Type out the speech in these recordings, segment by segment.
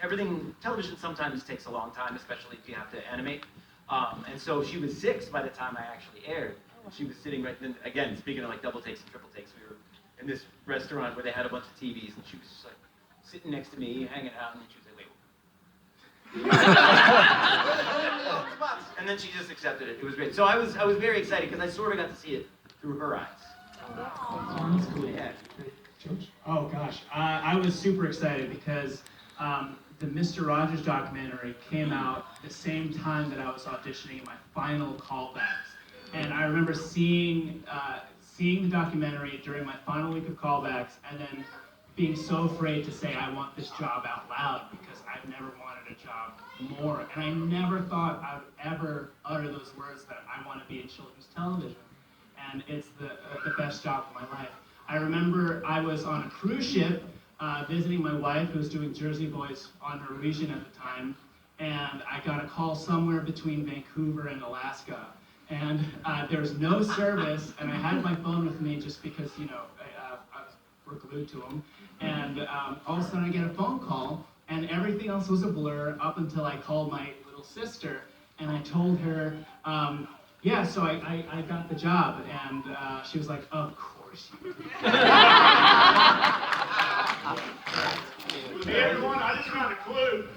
everything, television sometimes takes a long time, especially if you have to animate. And so she was 6 by the time I actually aired. She was sitting right then, again, speaking of like double takes and triple takes, we were in this restaurant where they had a bunch of TVs, and she was just like sitting next to me, hanging out, and she was like, wait. And then she just accepted it. It was great. So I was very excited because I sort of got to see it through her eyes. Oh, that's cool. Yeah. Oh gosh, I was super excited because the Mr. Rogers documentary came out the same time that I was auditioning in my final callbacks, and I remember seeing the documentary during my final week of callbacks, and then being so afraid to say I want this job out loud because I've never wanted a job more, and I never thought I would ever utter those words that I want to be in children's television, and it's the best job of my life. I remember I was on a cruise ship visiting my wife, who was doing Jersey Boys on Norwegian at the time, and I got a call somewhere between Vancouver and Alaska, and there was no service, and I had my phone with me just because, we're glued to them, and all of a sudden I get a phone call, and everything else was a blur up until I called my little sister, and I told her, yeah, so I got the job, and she was like, of course you did. Hey everyone, I just found a clue.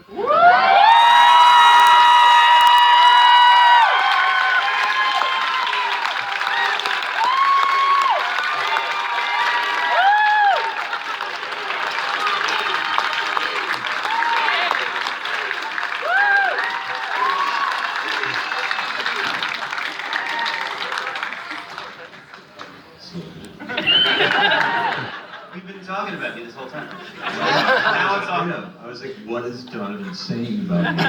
We've been talking about you this whole time. Now it's all I was like, what is Donovan saying about me?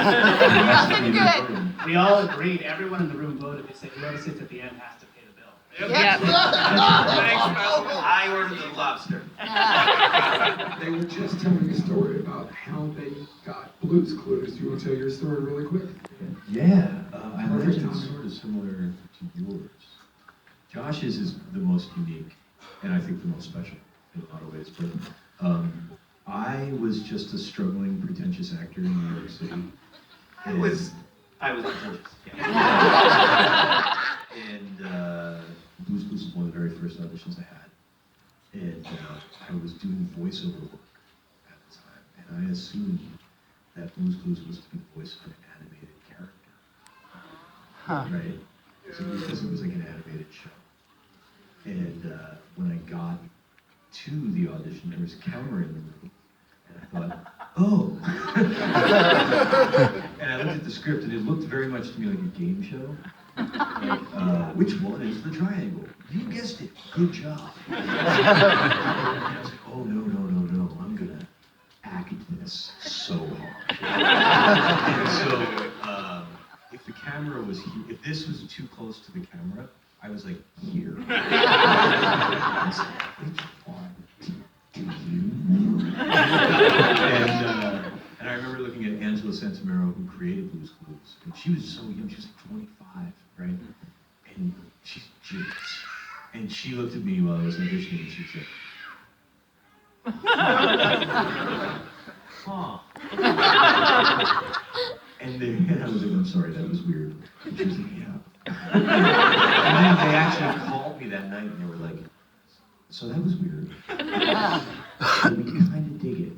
We all agreed, everyone in the room voted, they said whoever sits at the end has to pay the bill. Yep. I ordered the lobster. They were just telling a story about how they got Blue's Clues. You want to tell your story really quick? Yeah, I imagine it's sort of similar to yours. Josh's is the most unique, and I think the most special in a lot of ways. But I was just a struggling, pretentious actor in New York City. I was pretentious. Yeah. And Blue's Clues was one of the very first auditions I had. And I was doing voiceover work at the time. And I assumed that Blue's Clues was to be the voice of an animated character. Right? So because it was like an animated show. And when I got to the audition, there was a camera in the room. And I thought, oh. And I looked at the script, and it looked very much to me like a game show. Like, which one is the triangle? You guessed it. Good job. And I was like, oh, no. I'm going to act this so hard. And so, if the camera was here, if this was too close to the camera, I was like, here. I was like, which one do you know? And I remember looking at Angela Santamero, who created Blue's Clues, and she was so young, she was like 25, right? And she's genius. And she looked at me while I was auditioning, and she said, huh. And then I was like, I'm sorry, that was weird. And she was like, yeah. And then they actually called me that night, and they were like, so that was weird. But we kind of dig it.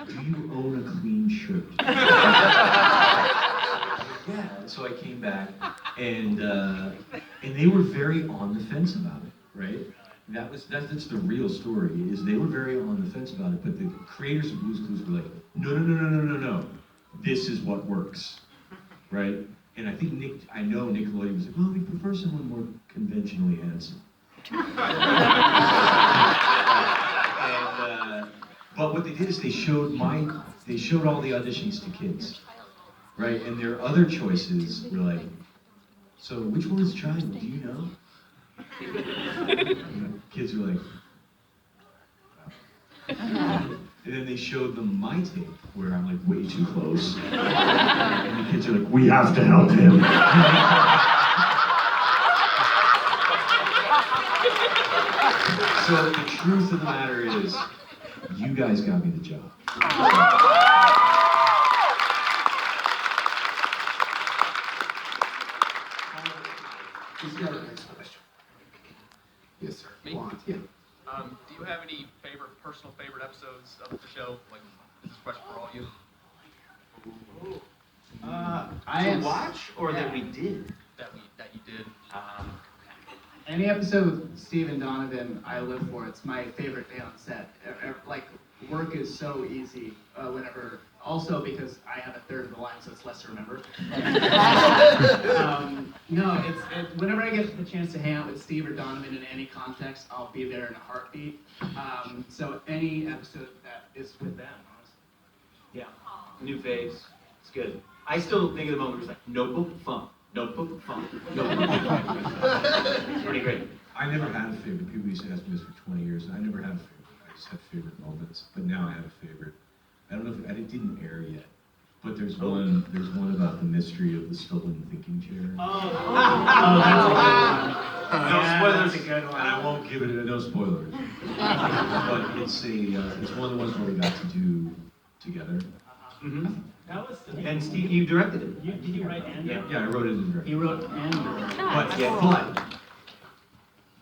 Do you own a clean shirt? Yeah. So I came back, and they were very on the fence about it, right? That's the real story. Is they were very on the fence about it, but the creators of Blue's Clues were like, no. This is what works, right? And I think I know Nickelodeon was like, well, we prefer someone more conventionally handsome. But what they did is they showed all the auditions to kids, right? And their other choices were like, so which one is triangle? Do you know? And kids were like, wow. And then they showed them my tape, where I'm like way too close. And the kids are like, we have to help him. So the truth of the matter is, You guys got me the job. Who's got the next question? Yes, sir. Me? Blonde, yeah. Do you have any personal favorite episodes of the show? Like, is this question for all you? To watch or that we did? That you did. Any episode with Steve and Donovan, I live for. It's my favorite day on set. Like, work is so easy whenever. Also because I have a third of the line, so it's less to remember. No, whenever I get the chance to hang out with Steve or Donovan in any context, I'll be there in a heartbeat. So any episode that is with them, honestly. Yeah, new phase. It's good. I still think of the moment where it's like, notebook fun, notebook fun, notebook fun. It's pretty great. I never had a favorite. People used to ask me this for 20 years, and I never had a favorite. I just had favorite moments. But now I have a favorite. I don't know if it didn't air yet, but there's one about the mystery of the stolen thinking chair. No spoilers. And I won't give it no spoilers. But it's one of the ones where we got to do together. Mm-hmm. That was And Steve, you directed it. Did you write and direct? Yeah, I wrote it in there. He wrote and directed. But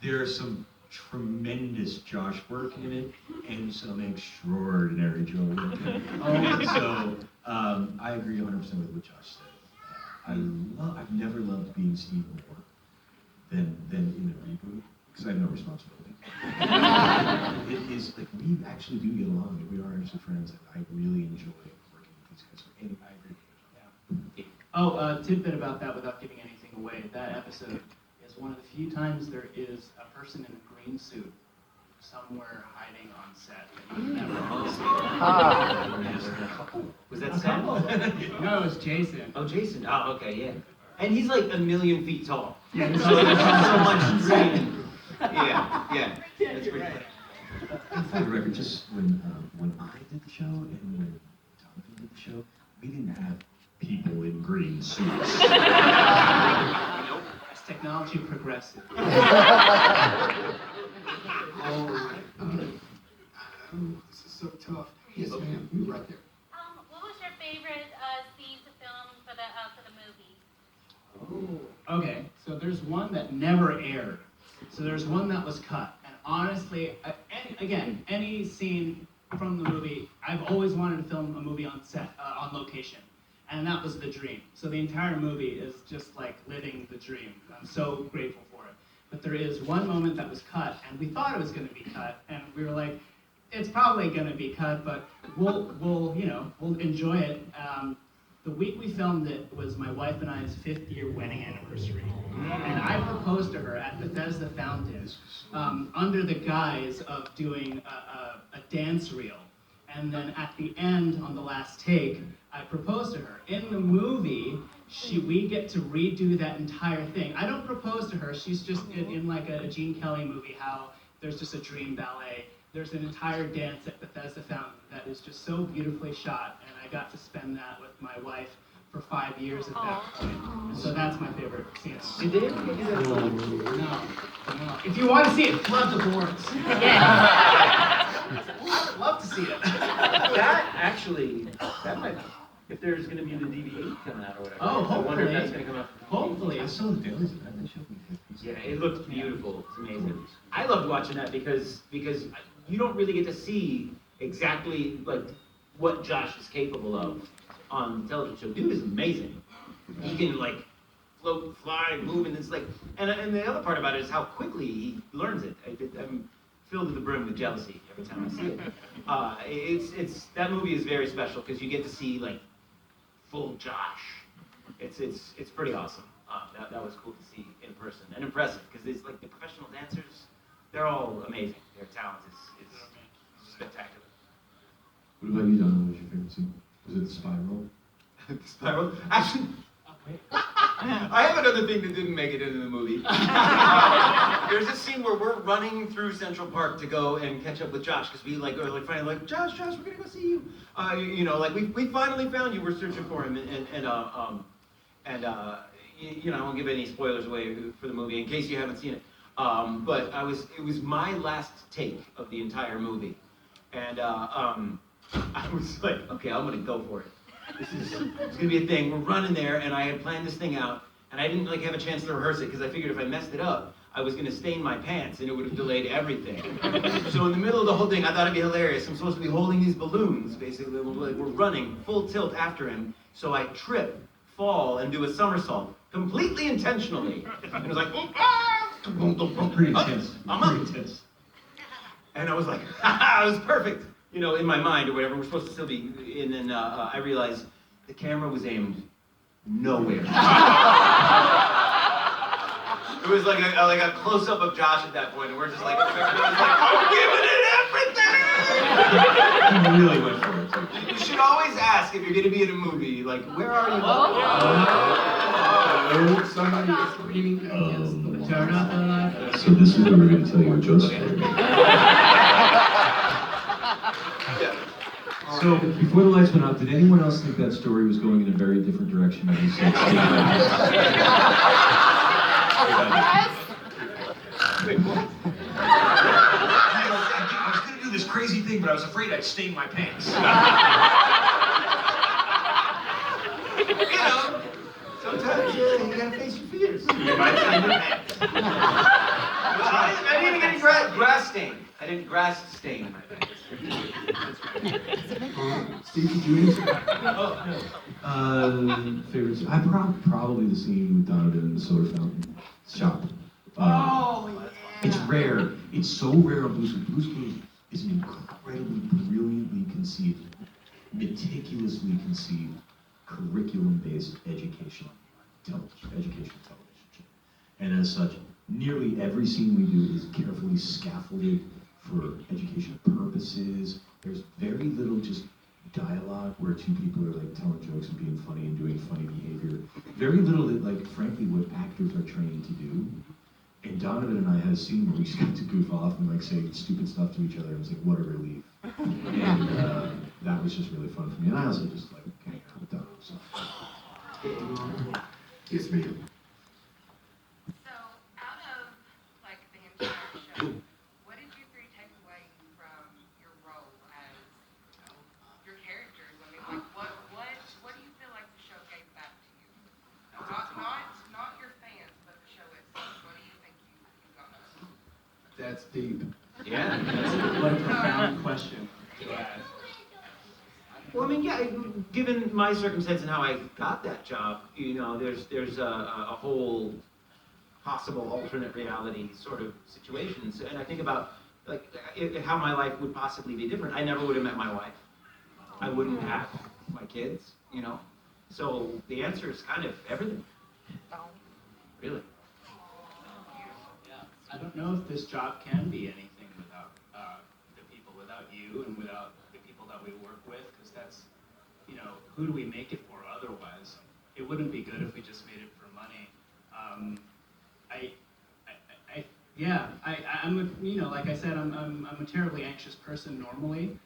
there's some tremendous Josh work in it and some extraordinary Joe work in it. So I agree 100% with what Josh said. I've never loved being Steve more than in a reboot because I have no responsibility. It is like we actually do get along and we are actually friends. I really enjoy working with these guys. And I agree with you. Oh, tidbit about that without giving anything away. That episode is one of the few times there is a person in a green suit somewhere hiding on set that you never see. Was that Sam? No, it was Jason. Oh, Jason. Oh, okay, yeah. And he's like 1,000,000 feet tall. Yeah, So there's so much screen. Yeah. That's pretty funny. For the record, just when I did the show and when Jonathan did the show, we didn't have people in green suits. As technology progresses. All right. This is so tough. Yes, ma'am. You right there. What was your favorite scene to film for the movie? Okay, so there's one that never aired. So there's one that was cut. And honestly, any scene from the movie, I've always wanted to film a movie on set, on location. And that was the dream. So the entire movie is just like living the dream. I'm so grateful for it. But there is one moment that was cut, and we thought it was going to be cut, and we were like, it's probably going to be cut, but we'll enjoy it. The week we filmed it was my wife and I's 5th year wedding anniversary. And I proposed to her at Bethesda Fountain under the guise of doing a dance reel. And then at the end, on the last take, I proposed to her. In the movie, we get to redo that entire thing. I don't propose to her. She's just in like a Gene Kelly movie, how there's just a dream ballet. There's an entire dance at Bethesda Fountain that is just so beautifully shot, and I got to spend that with my wife for 5 years at that point. And so that's my favorite scene. Did they ever give you that? No. If you want to see it, flood the boards. I would love to see it. That might, if there's going to be the DVD coming out or whatever. Oh, I wonder if hopefully. that's going to come out. Hopefully. I saw the dailies of that. They showed me Yeah, it looked beautiful. It's amazing. I loved watching that because you don't really get to see exactly like what Josh is capable of on the television show. Dude is amazing. He can like float, fly, move, and it's like, and the other part about it is how quickly he learns it. I'm filled to the brim with jealousy every time I see it. It's that movie is very special because you get to see like full Josh. It's pretty awesome. That was cool to see in person and impressive because it's like the professional dancers, they're all amazing. Their talent is spectacular. What about you, Donna? What was your favorite scene? Was it the spiral? The spiral? Actually, I have another thing that didn't make it into the movie. There's a scene where we're running through Central Park to go and catch up with Josh because we are like finally like Josh, we're gonna go see you. Like we finally found you. We're searching for him I won't give any spoilers away for the movie in case you haven't seen it. But it was my last take of the entire movie, And I was like, okay, I'm gonna go for it. It's gonna be a thing. We're running there, and I had planned this thing out, and I didn't like have a chance to rehearse it because I figured if I messed it up, I was gonna stain my pants, and it would have delayed everything. So in the middle of the whole thing, I thought it'd be hilarious. I'm supposed to be holding these balloons, basically. We're running full tilt after him, so I trip, fall, and do a somersault, completely intentionally. And it was like, Pretty intense. I'm Pretty up. intense. And I was like, it was perfect, you know, in my mind or whatever. We're supposed to still be. And then I realized the camera was aimed nowhere. It was like a close up of Josh at that point, and we're just like, everyone's like, I'm giving it everything. He really went for it too. You should always ask if you're going to be in a movie, like, where are you? Oh, somebody is leaning against the wall. Turn off the light. So this is where we're going to tell you a joke story. Yeah. So before the lights went out, did anyone else think that story was going in a very different direction than he said? Wait, what? I was going to do this crazy thing, but I was afraid I'd stain my pants. You know, sometimes you gotta face your fears. You might stain your pants. I didn't even get grass stain. I didn't grass stain my pants. Steve, did you answer? Favorites? Probably the scene with Donovan in the soda fountain shop. It's rare. It's so rare on Blue's Clues. Blue's Clues is an incredibly brilliantly conceived, meticulously conceived, curriculum-based education television show. And as such, nearly every scene we do is carefully scaffolded for educational purposes. There's very little just dialogue where two people are like telling jokes and being funny and doing funny behavior. Very little that, like, frankly, what actors are trained to do. And Donovan and I had a scene where we just got to goof off and like say stupid stuff to each other. It was like, what a relief. And that was just really fun for me. And I also just like hang out with Donovan. So. Yes, ma'am. So, out of like the entire show, what did you three take away from your role as your characters? I mean, like, what do you feel like the show gave back to you? Not your fans, but the show itself. What do you think you got out of it? That's deep. Yeah. What a profound question to ask. Well, I mean, yeah, given my circumstance and how I got that job, you know, there's a whole possible alternate reality sort of situations. And I think about, like, how my life would possibly be different. I never would have met my wife. I wouldn't have my kids, you know. So the answer is kind of everything. Really. I don't know if this job can be anything without the people, without you, and without the people that we work with, because that's, you know, who do we make it for otherwise? It wouldn't be good if we just made it for money. I'm a, you know, like I said, I'm a terribly anxious person normally,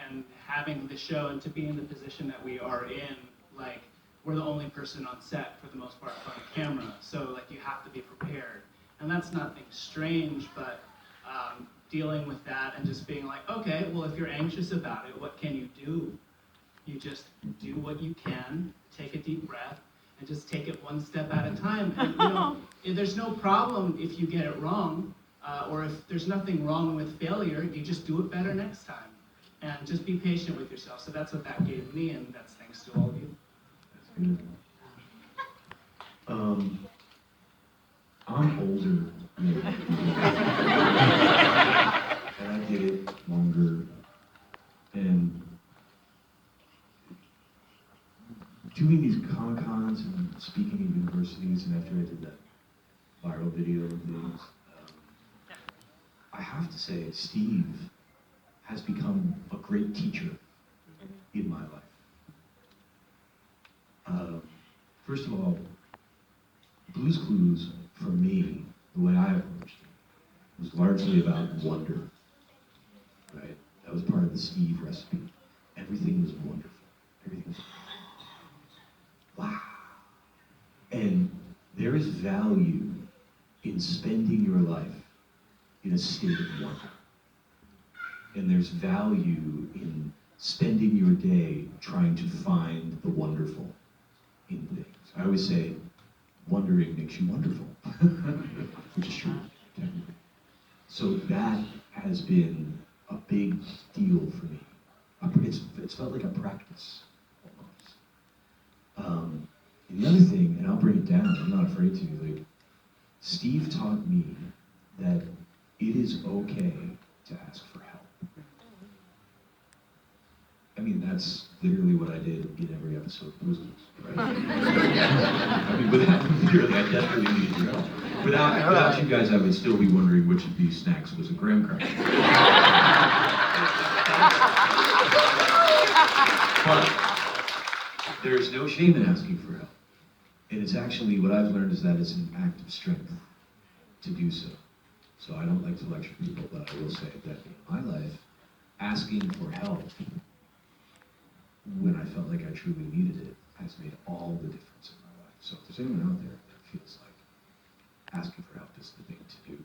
and having the show and to be in the position that we are in, like, we're the only person on set for the most part on camera, so like you have to be prepared. And that's nothing strange, but dealing with that and just being like, okay, well, if you're anxious about it, what can you do? You just do what you can, take a deep breath, and just take it one step at a time. And, you know, there's no problem if you get it wrong, or if there's nothing wrong with failure, you just do it better next time. And just be patient with yourself. So that's what that gave me, and that's thanks to all of you. That's good. I'm older, and I did it longer, and doing these Comic-Cons and speaking at universities, and after I did that viral video of things, I have to say, Steve has become a great teacher in my life. First of all, Blue's Clues, for me, the way I approached it, was largely about wonder, right? That was part of the Steve recipe. Everything was wonderful. Everything was wow. And there is value in spending your life in a state of wonder. And there's value in spending your day trying to find the wonderful in things. I always say, wondering makes you wonderful, which is true, technically. So that has been a big deal for me. It's felt like a practice, almost. And the other thing, and I'll bring it down, I'm not afraid to, like, Steve taught me that it is okay to ask for help. I mean, that's literally what I did in every episode of Blues Clues, right? I mean, literally, I desperately needed your help. Without you guys, I would still be wondering which of these snacks was a graham cracker. But there's no shame in asking for help. And it's actually, what I've learned is that it's an act of strength to do so. So I don't like to lecture people, but I will say that in my life, asking for help when I felt like I truly needed it has made all the difference in my life. So if there's anyone out there that feels like asking for help is the thing to do,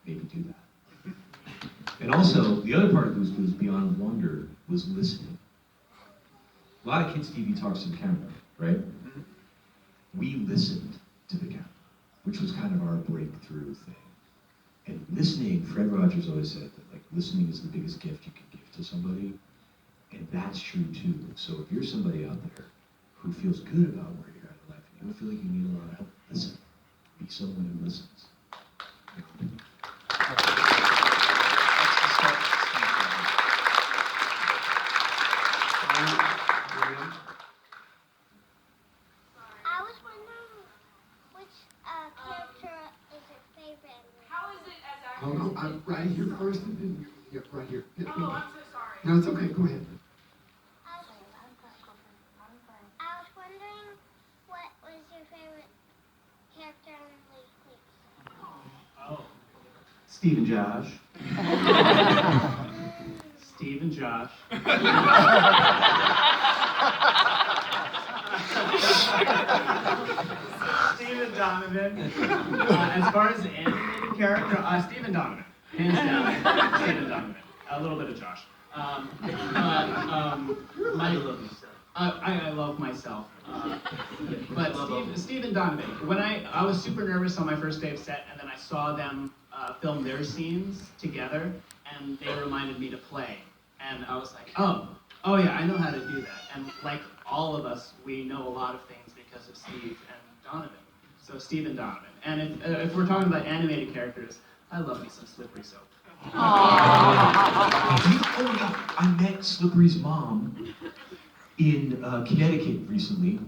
maybe do that. And also, the other part of Blues Clues beyond wonder was listening. A lot of kids' TV talks to the camera, right? We listened to the camera, which was kind of our breakthrough thing. And listening, Fred Rogers always said that, like, listening is the biggest gift you can give to somebody. And that's true too. So if you're somebody out there who feels good about where you're at in life and you don't feel like you need a lot of help, listen. Be someone who listens. I was wondering which character is your favorite? How is it as actors? Hold on, I'm right here first, and then you, yeah, right here. Yeah, Oh, I'm so sorry. no, it's okay, go ahead. I was wondering what was your favorite character on Blues Clues? Oh. Steve and Josh. Steve and Josh. Steve and Donovan. As far as the animated character, Steve and Donovan. Hands down. Steve and Donovan. A little bit of Josh. I love myself. But Steve and Donovan. When I was super nervous on my first day of set, and then I saw them film their scenes together, and they reminded me to play. And I was like, oh yeah, I know how to do that. And like all of us, we know a lot of things because of Steve and Donovan. So Steve and Donovan. And if we're talking about animated characters, I love me some Slippery Soap. I met Slippery's mom in Connecticut recently.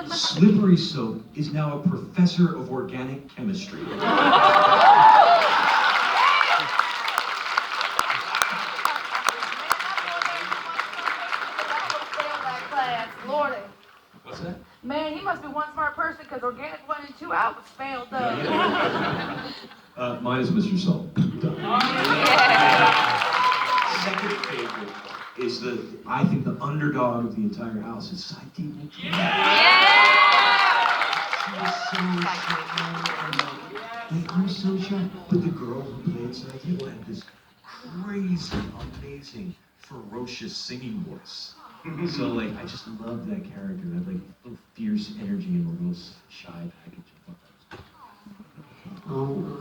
Slippery Soap is now a professor of organic chemistry. Lordy. What's that? Man, he must be one smart person because Organic 1 and 2 albums failed though. Mine is Mr. Salt. Second favorite is I think the underdog of the entire house is Side Table. I'm so shy. But the girl who played Side Table had this crazy, amazing, ferocious singing voice. So like, I just love that character. That like little fierce energy and a little shy package.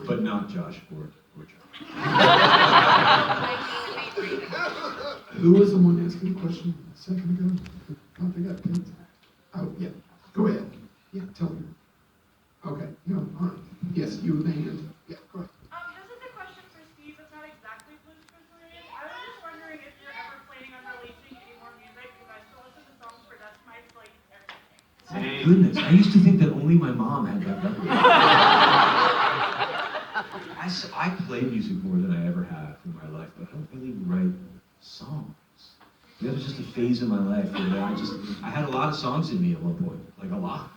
But not Josh or Josh. Who was the one asking the question a second ago? I think I picked. Oh, yeah. Go ahead. Yeah, tell me. Okay. No, all right. Yes, you with the hand. Yeah, go ahead. This is a question for Steve. It's not exactly Blues Clues related. I was just wondering if you're ever planning on releasing any more music, because I still listen to songs for Dust Mites, like everything. Oh goodness, I used to think that only my mom had that record. I play music more than I ever have in my life, but I don't really write songs. That was just a phase in my life where I had a lot of songs in me at one point, like a lot.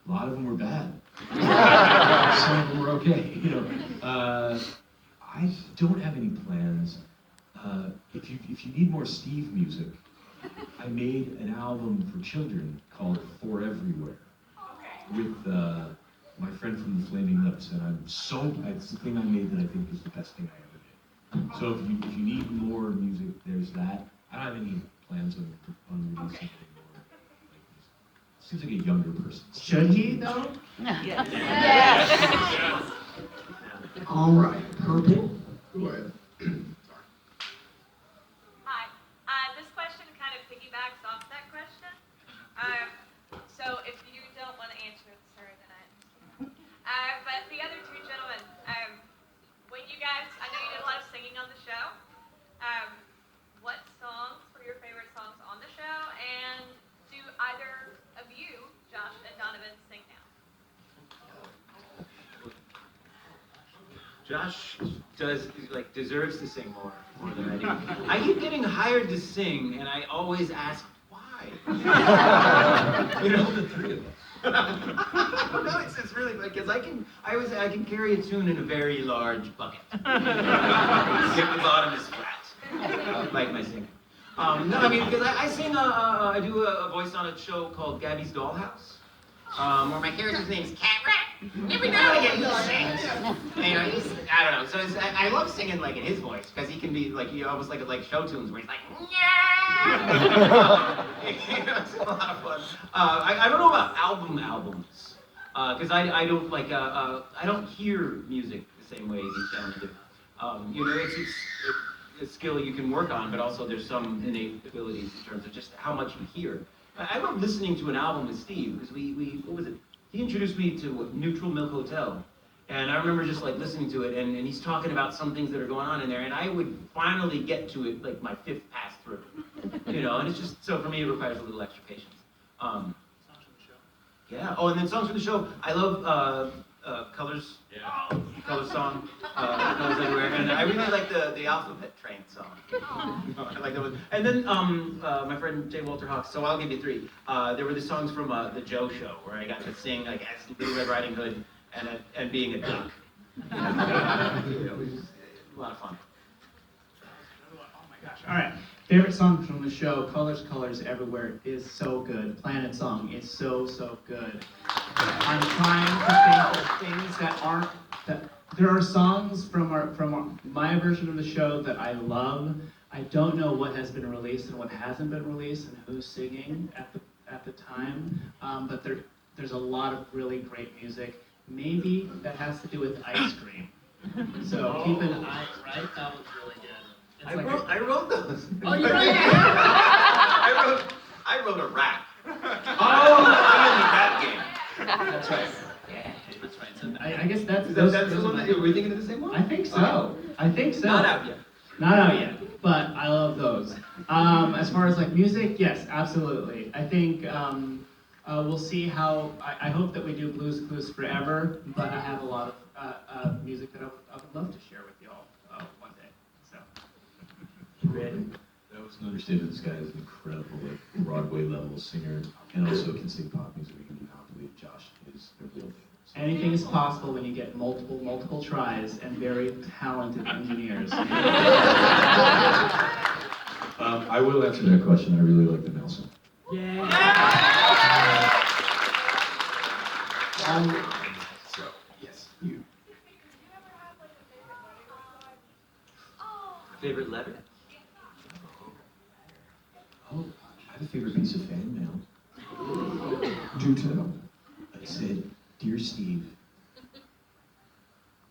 A lot of them were bad. Some of them were okay, you know. I don't have any plans. If you need more Steve music, I made an album for children called For Everywhere with my friend from the Flaming Lips, and it's the thing I made that I think is the best thing I ever did. So if you need more music, there's that. I don't have any plans on releasing anymore. Like, seems like a younger person. Should he though? Yes. All right, purple. Go ahead. Hi. This question kind of piggybacks off that question. So if you don't want to answer it, sir, then I understand. But the other two gentlemen, when you guys, I know you did a lot of singing on the show. What songs were your favorite songs on the show? And do either of you, Josh and Donovan, sing now? Josh deserves to sing more than I do. I keep getting hired to sing, and I always ask why. You know, The three of us. I don't know. It's really because I can carry a tune in a very large bucket. If the bottom is flat, like my singing. No, I mean because I sing. I do a voice on a show called Gabby's Dollhouse. Where my character's name is Cat Rat. Every now and again he sings. And I don't know. So I love singing like in his voice because he can be like almost like show tunes where he's like yeah. It's a lot of fun. I don't know about albums because I don't like I don't hear music the same way these gentlemen do. You know, it's a skill you can work on, but also there's some innate abilities in terms of just how much you hear. I love listening to an album with Steve because we what was it? He introduced me to Neutral Milk Hotel, and I remember just like listening to it, and he's talking about some things that are going on in there, and I would finally get to it like my fifth pass through, you know, and it's just so for me it requires a little extra patience. Songs from the show. Yeah. Oh, and then songs from the show. I love Colors. Yeah. Colors song. Colors Everywhere, and I really like the Alphabet Train song. I like that one. And then my friend J. Walter Hawks. So I'll give you three. There were the songs from the Joe Show where I got to sing like as Little Red Riding Hood and being a duck. You know, it was a lot of fun. Oh my gosh. All right. Favorite song from the show, Colors, Colors Everywhere, is so good. Planet Song is so good. I'm trying to think of things that aren't, there are songs from my version of the show that I love. I don't know what has been released and what hasn't been released and who's singing at the time, but there's a lot of really great music. Maybe that has to do with ice cream. So keep an eye, right? That was really good. I wrote those. Oh, you wrote it? I wrote a rap. Oh, I'm in the rap game. that's right. Yeah, that's right. So I guess that's That's the one that, are we thinking of the same one? I think so. I think so. Not out yet. Not out yet, but I love those. As far as like music, yes, absolutely. I think we'll see how. I hope that we do Blues Clues forever, but I have a lot of music that I would love to share with y'all one day. So. Ready? That was an understatement. This guy is an incredible, like, Broadway level singer, and also can sing pop music. We do not believe Josh is the real thing. So. Anything is possible when you get multiple tries and very talented engineers. I will answer that question. I really like the Nelson. Yeah. So, yes, you. Favorite letter? Oh, I have a favorite piece of fan mail. Do tell. It said, "Dear Steve,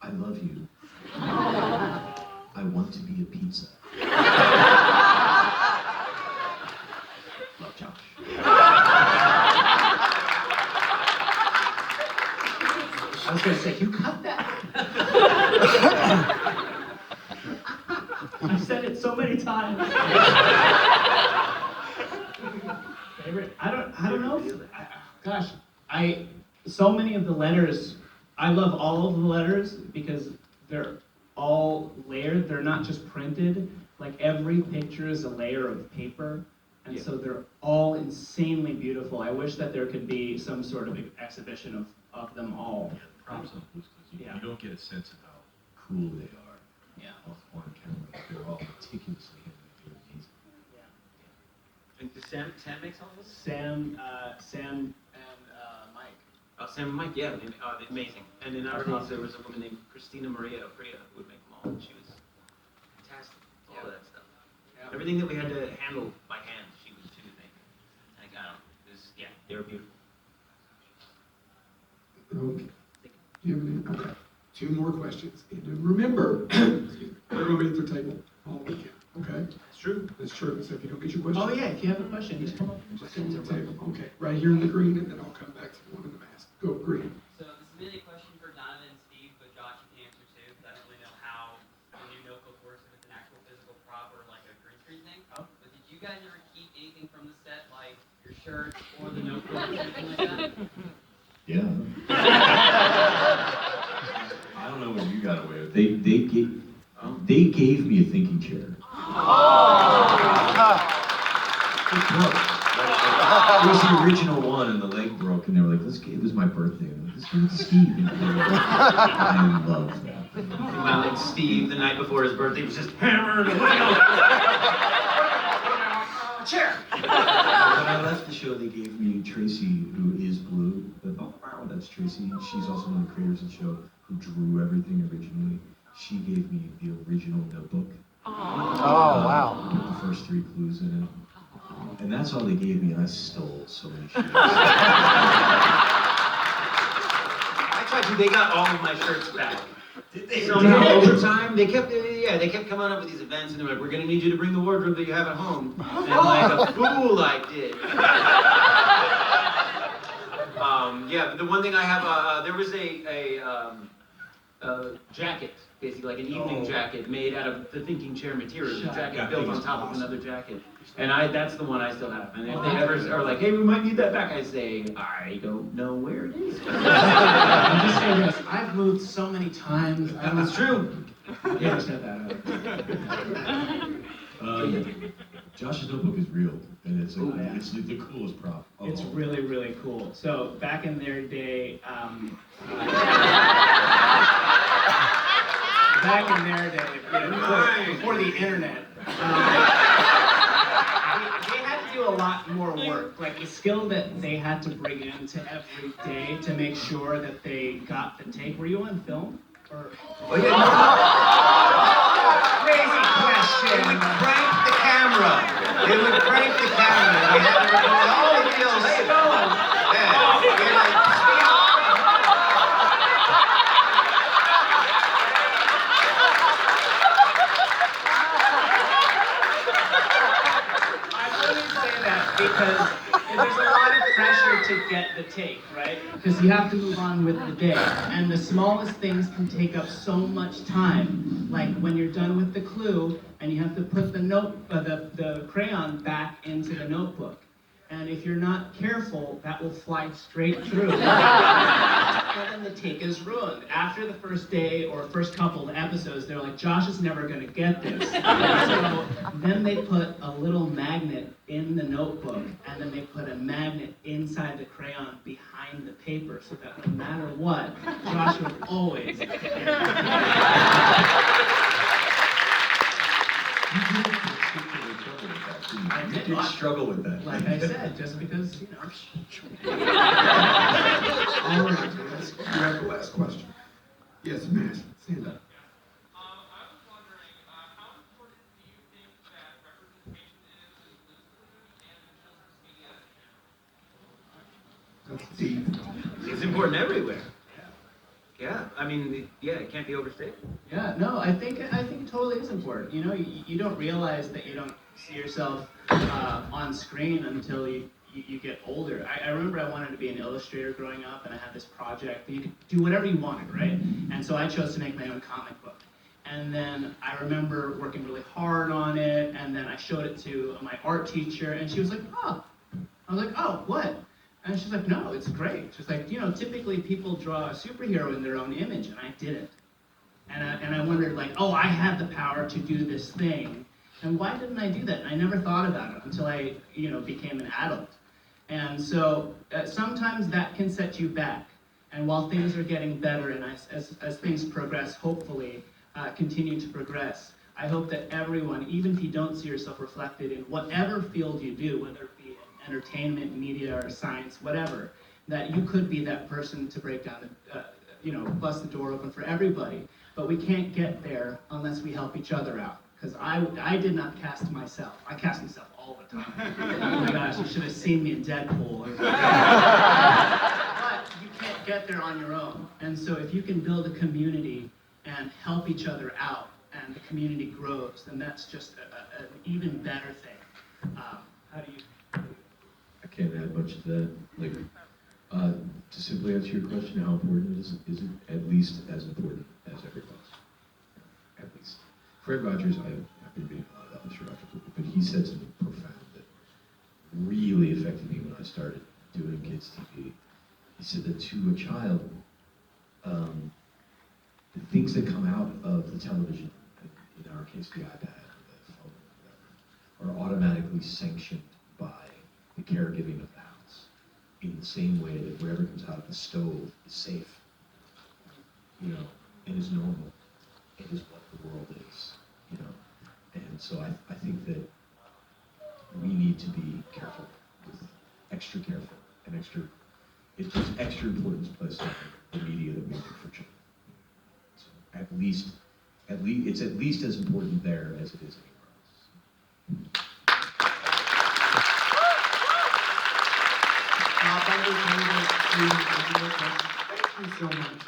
I love you. I want to be a pizza. Love, Josh." I was gonna say, you cut that. I've said it so many times. Favorite? I don't know. Gosh, so many of the letters. I love all of the letters because they're all layered. They're not just printed. Like every picture is a layer of paper, and so they're all insanely beautiful. I wish that there could be some sort of exhibition of them all. Yeah, the props on Blues Clues, you don't get a sense of how cool they are. Yeah. On camera, they're all meticulously handmade. They're amazing. And does Sam makes all this? Sam and Mike. Oh, Sam and Mike, yeah, amazing. And in our house there was a woman named Christina Maria Opria who would make them all. And she was Everything that we had to handle by hand, she was making. Like, I don't know, it was, yeah, they were beautiful. Okay. Do you have any? Okay. 2 more questions. And remember, excuse me, we're going to be at their table all weekend. Okay? It's true. That's true. So if you don't get your question, Oh yeah, if you have a question, just come up. just come to the table. Okay. Right here in the green, and then I'll come back to the one in the mask. Go green. So this is really a question for Donovan and Steve, but Josh, you can answer too, because I don't really know how the new notebook works, if it's an actual physical prop or like a green screen thing. Oh. But did you guys ever keep anything from the set, like your shirt or the notebook or anything like that? Yeah. I don't know what you got away with. They gave me a thinking chair. It broke. It was the original one, and the leg broke, and they were like, it was my birthday. I'm like, let's give it to Steve. I love that. Well, like Steve, the night before his birthday, was just hammered away. Chair! When I left the show, they gave me Tracy, who is blue. Oh, wow, that's Tracy. She's also one of the creators of the show, who drew everything originally. She gave me the original notebook. Oh, wow. With the first 3 clues in it. And that's all they gave me, and I stole so many shirts. I tried to, they got all of my shirts back. Somehow over time, they kept coming up with these events, and they're like, we're gonna need you to bring the wardrobe that you have at home. And like a fool I did. Yeah, the one thing I have, there was a jacket, basically like an evening jacket made out of the thinking chair material. The jacket built on top of another jacket. And that's the one I still have. And if they ever are like, hey, we might need that back, I say, I don't know where it is. I'm just saying this, I've moved so many times. That's true. You ever said that? Josh's notebook is real, and it's Ooh, yeah. it's the coolest prop. It's really, really cool. So back in their day, before the internet, they had to do a lot more work. Like the skill that they had to bring into every day to make sure that they got the take. Were you on film? Or? Oh, yeah, Crazy question. They would crank the camera. They would crank the camera. They had to record all the videos. Because there's a lot of pressure to get the take, right? Because you have to move on with the day. And the smallest things can take up so much time. Like when you're done with the clue and you have to put the crayon back into the notebook. And if you're not careful, that will fly straight through. And then the take is ruined. After the first day or first couple of episodes, they're like, Josh is never going to get this. So then they put a little magnet in the notebook, and then they put a magnet inside the crayon behind the paper, so that no matter what, Josh would always get it. I did struggle with that. Like I said, just because, you know. All right, let's grab the last question. Yes, Matt, stand up. That's deep. It's important everywhere. Yeah, I mean, yeah, it can't be overstated. Yeah, no, I think it totally is important. You know, you don't realize that you don't see yourself on screen until you get older. I remember I wanted to be an illustrator growing up, and I had this project that you could do whatever you wanted, right? And so I chose to make my own comic book. And then I remember working really hard on it, and then I showed it to my art teacher, and she was like, oh. I was like, oh, what? And she's like, no, it's great. She's like, you know, typically people draw a superhero in their own image, and I didn't. And I wondered, like, oh, I had the power to do this thing, and why didn't I do that? And I never thought about it until I, you know, became an adult. And so sometimes that can set you back. And while things are getting better, and as things progress, hopefully continue to progress, I hope that everyone, even if you don't see yourself reflected in whatever field you do, whether it be entertainment, media, or science, whatever, that you could be that person to break down, you know, bust the door open for everybody. But we can't get there unless we help each other out. because I did not cast myself. I cast myself all the time. Oh my gosh, you should have seen me in Deadpool. But you can't get there on your own. And so if you can build a community and help each other out, and the community grows, then that's just an even better thing. How do you? I can't add much to that. Like, to simply answer your question, how important is it at least as important as everyone else? At least. Fred Rogers, I've been reading a lot about Mr. Rogers, but he said something profound that really affected me when I started doing kids TV. He said that to a child, the things that come out of the television, in our case the iPad, the phone, whatever, are automatically sanctioned by the caregiving of the house. In the same way that whatever comes out of the stove is safe, you know, and is normal. It is what the world is, you know. And so I think that we need to be careful, extra careful, and it's just extra importance placed on the media that we make for children. So it's at least as important there as it is anywhere else. Thank you so much.